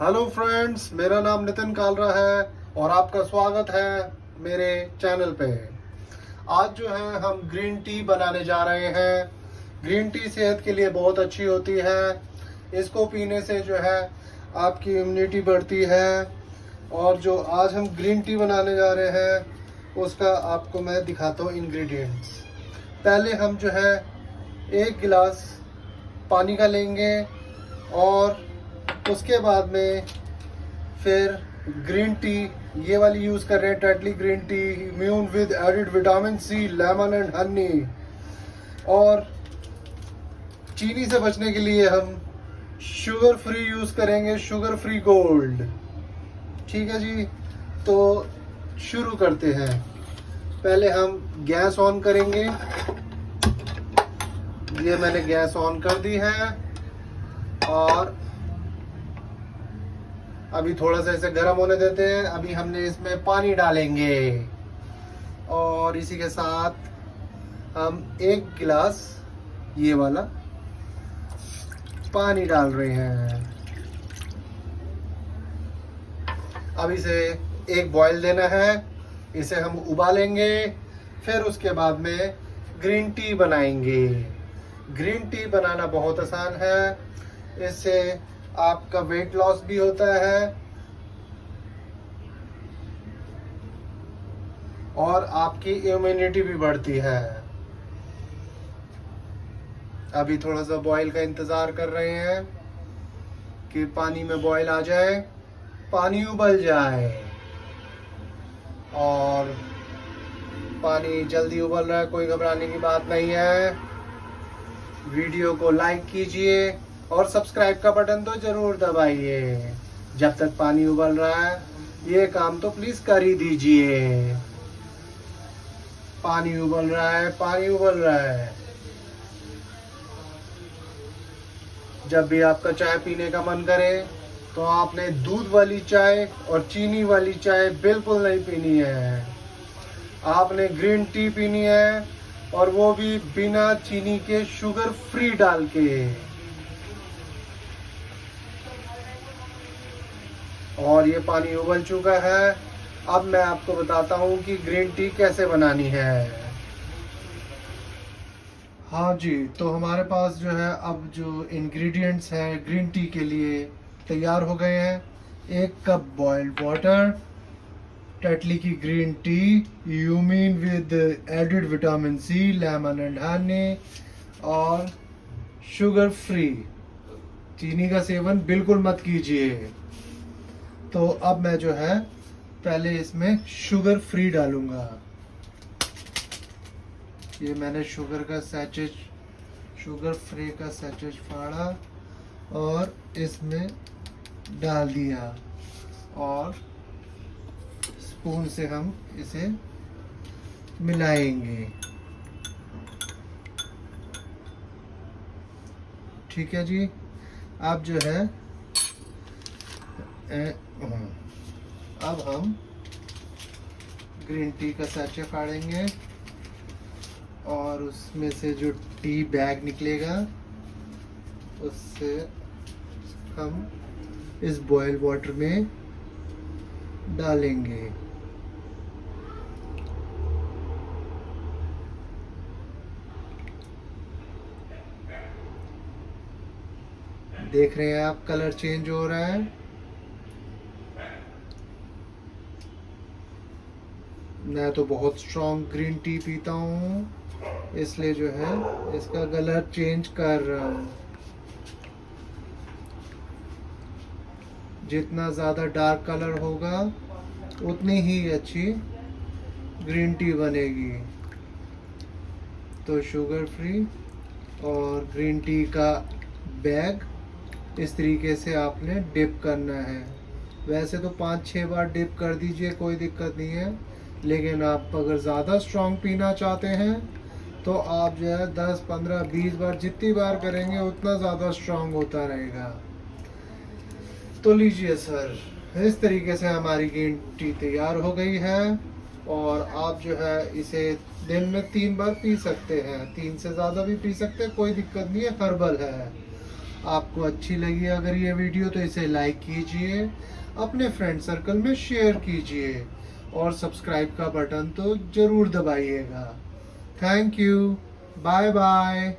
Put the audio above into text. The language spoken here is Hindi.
हेलो फ्रेंड्स, मेरा नाम नितिन कालरा है और आपका स्वागत है मेरे चैनल पे। आज जो है हम ग्रीन टी बनाने जा रहे हैं। ग्रीन टी सेहत के लिए बहुत अच्छी होती है। इसको पीने से जो है आपकी इम्यूनिटी बढ़ती है। और जो आज हम ग्रीन टी बनाने जा रहे हैं उसका आपको मैं दिखाता हूँ इंग्रेडिएंट्स। पहले हम जो है 1 गिलास पानी का लेंगे और उसके बाद में फिर ग्रीन टी ये वाली यूज़ कर रहे हैं, Tetley green tea immune with added vitamin C, lemon and honey. और चीनी से बचने के लिए हम शुगर फ्री यूज़ करेंगे, शुगर फ्री गोल्ड। ठीक है जी, तो शुरू करते हैं। पहले हम गैस ऑन करेंगे। ये मैंने गैस ऑन कर दी है और अभी थोड़ा सा इसे गर्म होने देते हैं। अभी हमने इसमें पानी डालेंगे और इसी के साथ हम 1 गिलास ये वाला पानी डाल रहे हैं। अब इसे एक बॉईल देना है, इसे हम उबालेंगे। फिर उसके बाद में ग्रीन टी बनाएंगे। ग्रीन टी बनाना बहुत आसान है। इससे आपका वेट लॉस भी होता है और आपकी इम्यूनिटी भी बढ़ती है। अभी थोड़ा सा बॉईल का इंतज़ार कर रहे हैं कि पानी में बॉईल आ जाए, पानी उबल जाए। और पानी जल्दी उबल रहा है, कोई घबराने की बात नहीं है। वीडियो को लाइक कीजिए और सब्सक्राइब का बटन तो जरूर दबाइए। जब तक पानी उबल रहा है ये काम तो प्लीज कर ही दीजिए। पानी उबल रहा है, पानी उबल रहा है। जब भी आपका चाय पीने का मन करे तो आपने दूध वाली चाय और चीनी वाली चाय बिल्कुल नहीं पीनी है। आपने ग्रीन टी पीनी है और वो भी बिना चीनी के, शुगर फ्री डाल के। और ये पानी उबल चुका है। अब मैं आपको बताता हूँ कि ग्रीन टी कैसे बनानी है। हाँ जी, तो हमारे पास जो है अब जो इंग्रेडिएंट्स हैं ग्रीन टी के लिए तैयार हो गए हैं। 1 कप बॉइल्ड वाटर, टेटली की green tea immune with added vitamin C, lemon and honey और शुगर फ्री। चीनी का सेवन बिल्कुल मत कीजिए। तो अब मैं जो है पहले इसमें शुगर फ्री डालूंगा। ये मैंने शुगर फ्री का सैचेट फाड़ा और इसमें डाल दिया और स्पून से हम इसे मिलाएंगे। ठीक है जी। अब जो है अब हम ग्रीन टी का सैचे फाड़ेंगे और उसमें से जो टी बैग निकलेगा उससे हम इस बॉयल वाटर में डालेंगे। देख रहे हैं आप, कलर चेंज हो रहा है। मैं तो बहुत स्ट्रॉन्ग ग्रीन टी पीता हूँ, इसलिए जो है इसका कलर चेंज कर रहा हूँ। जितना ज़्यादा डार्क कलर होगा उतनी ही अच्छी ग्रीन टी बनेगी। तो शुगर फ्री और ग्रीन टी का बैग इस तरीके से आपने डिप करना है। वैसे तो 5-6 बार डिप कर दीजिए, कोई दिक्कत नहीं है। लेकिन आप अगर ज़्यादा स्ट्रॉन्ग पीना चाहते हैं तो आप जो है 10, 15, 20 बार, जितनी बार करेंगे उतना ज़्यादा स्ट्रॉन्ग होता रहेगा। तो लीजिए सर, इस तरीके से हमारी ग्रीन टी तैयार हो गई है। और आप जो है इसे दिन में 3 बार पी सकते हैं, 3 से ज़्यादा भी पी सकते हैं, कोई दिक्कत नहीं है, हर्बल है। आपको अच्छी लगी अगर ये वीडियो तो इसे लाइक कीजिए, अपने फ्रेंड सर्कल में शेयर कीजिए और सब्सक्राइब का बटन तो ज़रूर दबाइएगा। Thank you, bye bye.